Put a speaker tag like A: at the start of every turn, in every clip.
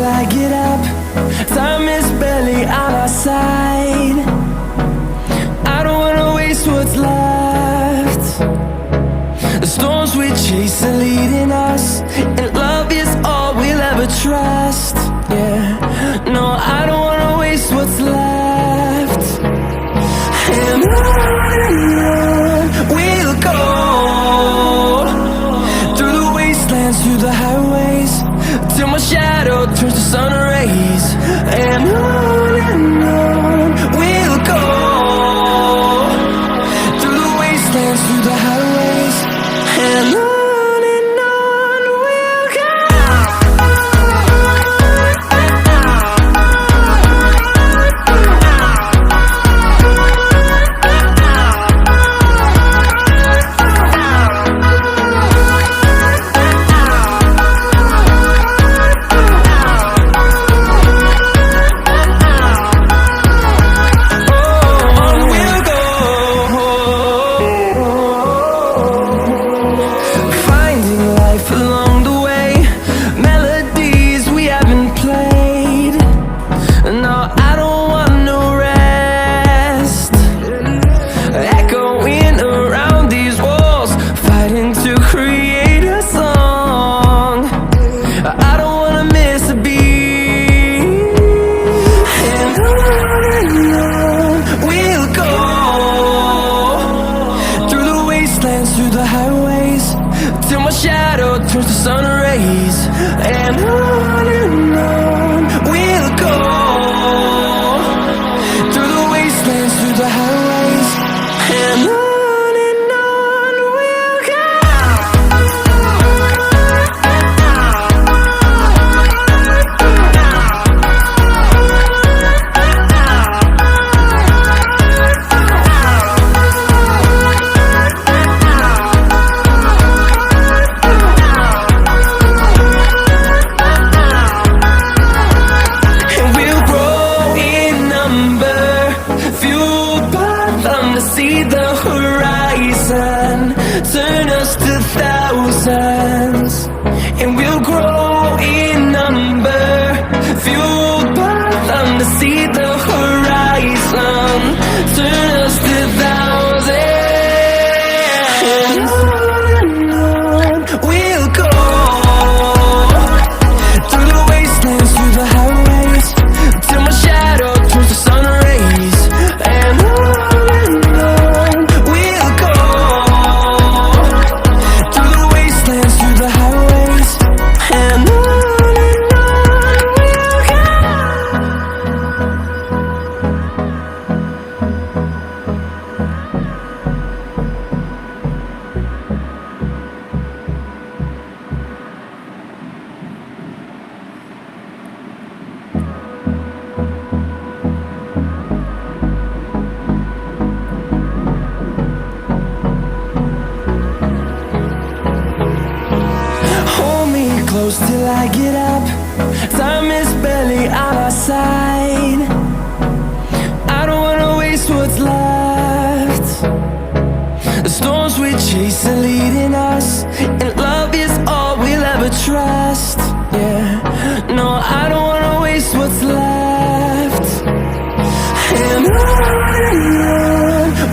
A: I get up. Time is barely on our side. I don't wanna waste what's left. The storms we chase are leading us, and love is all we'll ever trust. Yeah, no, I don't wanna waste what's left. And on we'll go, through the wastelands, through the highways, till my shadow turns to sun rays. And on we'll go, through the wastelands, through the highways, and on we'll go. Through the highways, till my shadow turns to sun rays. And on we'll go, through the wastelands, through the highways, and on we'll go. See the horizon turn us to thousands, and we'll grow in number, fueled by them. To see the horizon turn us to thousands, and on we'll go, through the wastelands, through the highways, till my shadow turns to sun rays. And close till I get up. Time is barely on our side. I don't wanna waste what's left. The storms we chase are leading us, and love is all we'll ever trust. Yeah, no, I don't wanna waste what's left. And on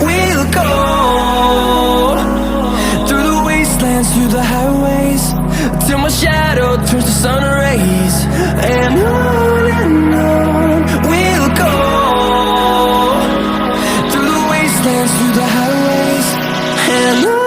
A: we'll go, through the wastelands, through the highways, till my shadow turns to sun rays. And on we'll go, through the wastelands, through the highways, and on.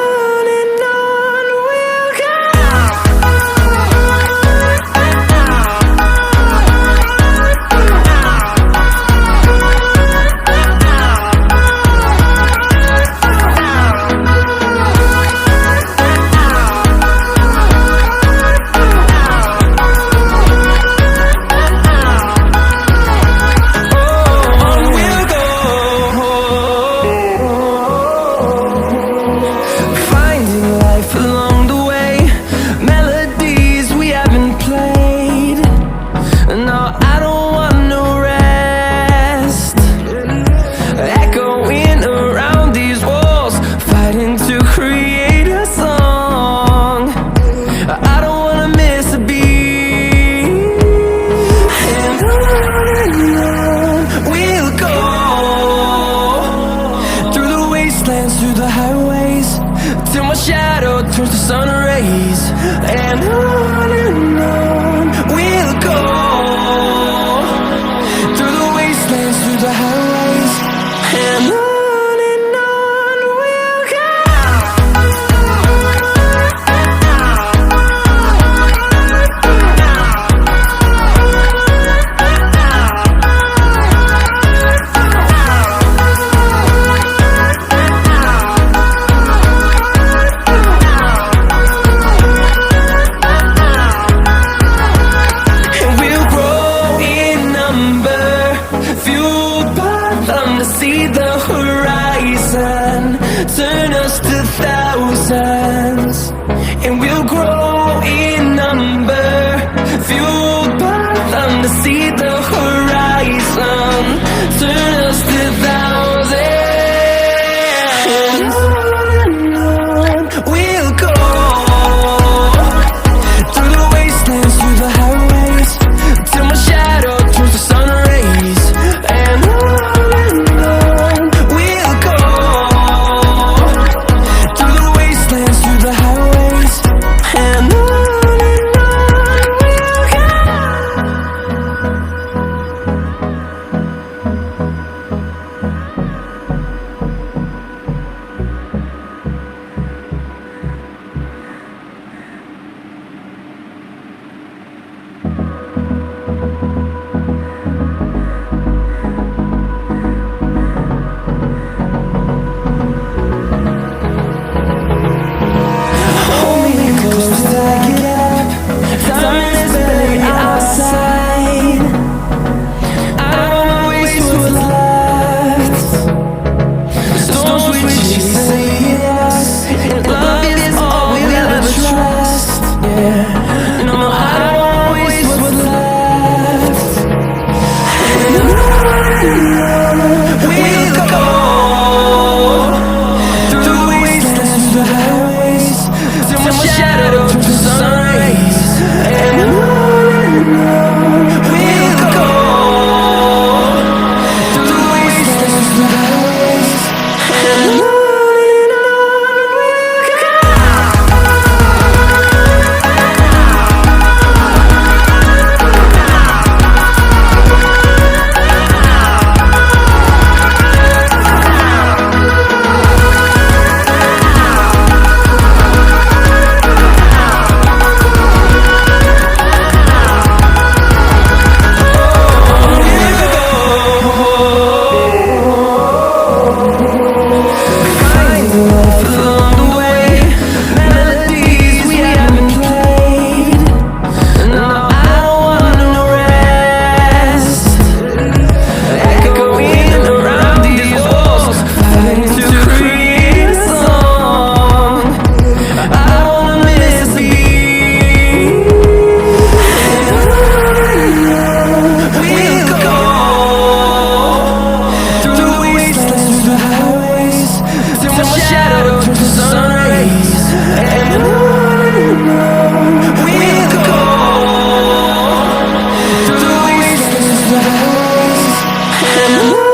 A: We'll go through the wastelands, through the highways, till my shadow turns to sun rays. And we'll go through the wastelands, through the highways, and on. We'll go through the wastelands, through the highways, and